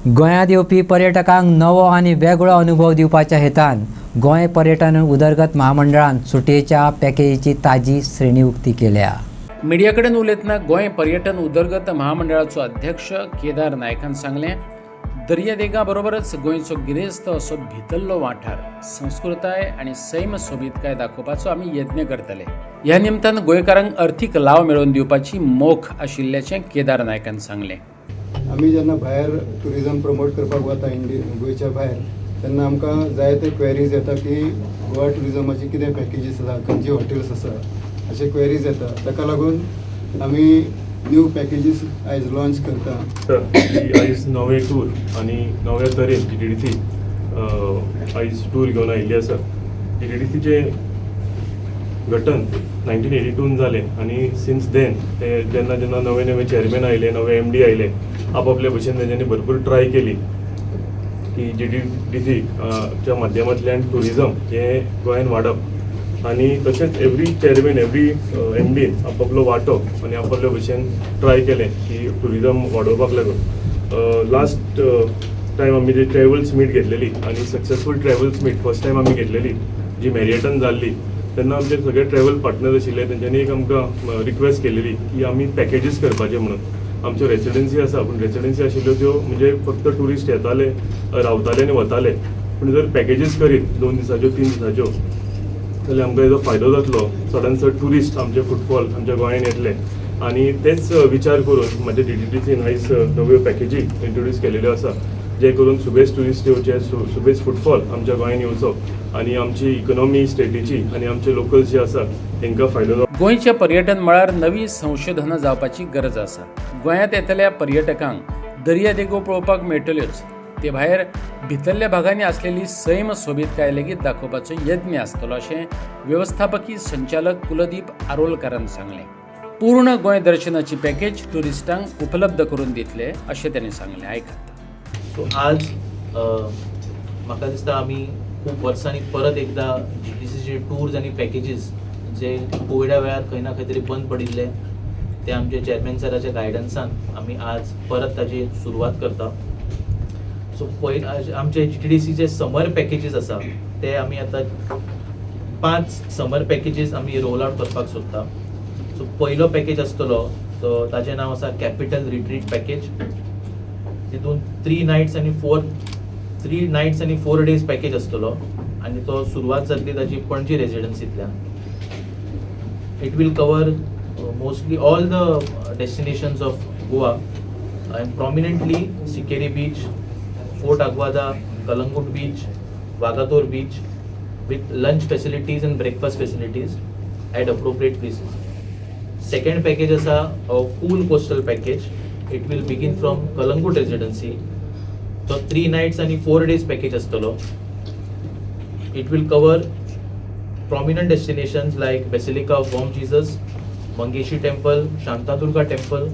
गोंयांत येवपी पर्यटकांक नवो आनी वेगळो अनुभव दिवपाच्या हेतान गोंय पर्यटन उदरगत महामंडळान सुटयेच्या पॅकेजीची ताजी श्रेणी उक्ती केल्या। मिडिया कडेन उलयतना गोंय पर्यटन उदरगत महामंडळाचो अध्यक्ष केदार नायकान सांगलें, दर्यादेगा बरोबरच गोंयचो गिरेस्त असो भितरलो वाठार संस्कृताय आनी सैम सोबीतकाय दाखोवपाचो आमी यत्न करतले। ह्या निमतान गोंयकारांक अर्थीक लाव मेळोवन दिवपाची मोख आशिल्ल्याचें केदार नायकान सांगलें। आमी जेन्ना भायर टुरिजम प्रमोट करपाक वता गोंयच्या भायर, तेन्ना आमकां जायते क्वेरीज येता की गोवा टुरिजमाची कितें पॅकेजीस आसा, खंयची हॉटेल्स आसा, अशे क्वेरीज येता। ताका लागून आमी न्यू पॅकेजीस आयज लॉन्च करता। आयज नवे टूर आनी नव्या तरेन GTDC आयज टूर घेवन आयिल्ली आसा। GTDCचे गठन 1982 जालें आनी सिन्स देन ते जेन्ना जेन्ना नवे नवे चेअरमॅन आयले, नवे MD आयले, आपापल्या भशेन तेंच्यांनी भरपूर ट्राय केली की GTDC च्या माध्यमांतल्यान टुरिजम हें गोंयांत वाडप आनी तशेंच एवरी चेअरमॅन, एवरी MD आपापलो वांटो आनी आपापल्या भशेन ट्राय केलें की टुरिजम वाडोवपाक लागून। लास्ट टायम आमी जी ट्रॅवल्स मीट घेतलेली आनी successful travels meet first time आमी घेतलेली जी मॅरियटान जाल्ली, तेन्ना आमचे सगळे ट्रॅवल पार्टनर आशिल्ले तेंच्यांनी एक आमकां रिक्वेस्ट केलेली की आमी पॅकेजीस करपाचे म्हणून। आमच्यो रेसिडेन्सी आसा, पूण रेसिडेन्सी आशिल्ल्यो त्यो म्हणजे फक्त ट्युरिस्ट येताले, रावताले आनी वताले, पूण जर पॅकेजीस करीत 2 दिसाच्यो 3 दिसाच्यो जाल्यार आमकां हेजो फायदो जातलो। चडांत चड ट्युरिस्ट आमचे फुटफॉल आमच्या गोंयांत येतले आनी तेच विचार करून म्हाज्या GTDCन आयज नव्यो पॅकेजी इंट्रोड्यूस केलेल्यो आसा, जे करून सुबेज ट्युरिस्ट येवचे, सुबेज फुटफॉल आमच्या गोंयांत येवचो आनी आमची इकॉनॉमी स्टेटीची आनी आमचे लोकल्स जे आसा तांकां फायदो जावचो। गोंयच्या पर्यटन मळार नवी संशोधनां जावपाची गरज आसा। गोंयांत येतल्या पर्यटकांक दर्यादेगो पळोवपाक मेळटल्योच, ते भायर भितरल्या भागांनी आसलेली सैम सोबीतकाय लेगीत दाखोवपाचो यत्न आसतलो अशें व्यवस्थापकीय संचालक कुलदीप आरोलकारान सांगलें। पूर्ण गोंय दर्शनाची पॅकेज ट्युरिस्टांक उपलब्ध करून दितले अशें तांणी सांगलें। आयकात। सो आज म्हाका दिसता आमी खूब वर्सांनी परत एकदा GTDCचे टूर्स आनी पॅकेजीस जे कोविडा वेळार खंय ना खंय तरी बंद पडिल्ले, ते आमचे चेअरमॅन सराच्या गायडन्सान आमी आज परत ताची सुरवात करता। सो आमचे GTDCचे समर पॅकेजीस आसा ते आमी आतां 5 समर पॅकेजीस आमी रोल आउट करपाक सोदता। सो पयलो पॅकेज आसतलो तो ताचें नांव आसा कॅपिटल रिट्रीट पॅकेज। तितून 3 नायट्स आनी 4 डेज पॅकेज आसतलो आनी तो सुरवात जातली ताची पणजी रेजिडेन्सींतल्यान। It will cover mostly all the destinations of Goa and prominently Sinquerim beach, fort Aguada, Calangute beach, Vagator beach with lunch facilities and breakfast facilities at appropriate places. Second package is a cool coastal package. It will begin from Kalangut residency. So 3 nights and 4 days package astalo. It will cover prominent destinations like Basilica of Bom Jesus, Mangeshi Temple, Shantadurga Temple,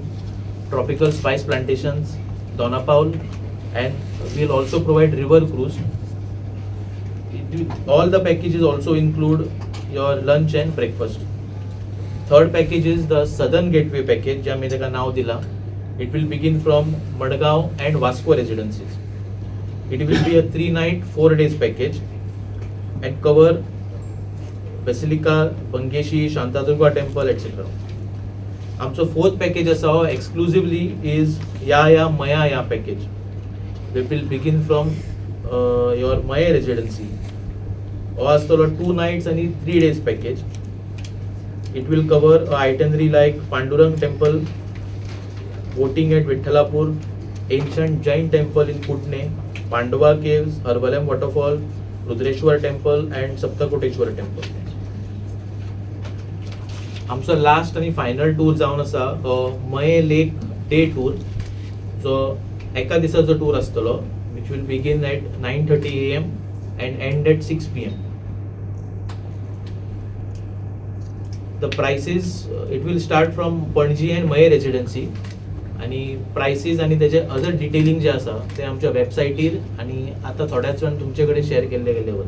tropical spice plantations, Dona Paul, and we'll also provide river cruise. All the packages also include your lunch and breakfast. Third package is the Southern Gateway package, ज्या मी त्याका नाव दिला. It will begin from Madgaon and Vasco residencies. It will be a 3-night 4 days package and cover Basilica, Bangeshi, Shantadurga Temple, etc. आमचो fourth package असा exclusively is Ya Maya package. It will begin from your Maya residency. Or 2 nights and 3 days package. It will cover itinerary like Pandurang Temple, boating at Vithalapur, ancient Jain Temple in Putne, Pandava Caves, Harbalem Waterfall, Rudreshwar Temple and Saptakoteshwar Temple. आमचो last आणि final tour जावन आसा मये लेक day tour. So एका दिसाचो tour आसतलो which will begin at 9:30 AM and end at 6 PM. The prices it will start from Panji and Maye residency आणि प्राइसीस आणि त्याचे अदर डिटेलिंग जे आसा ते आमच्या वेबसायटीर आणि आता थोड्याच वेळान तुमचे कडेन शेअर केल्ले गेले वता.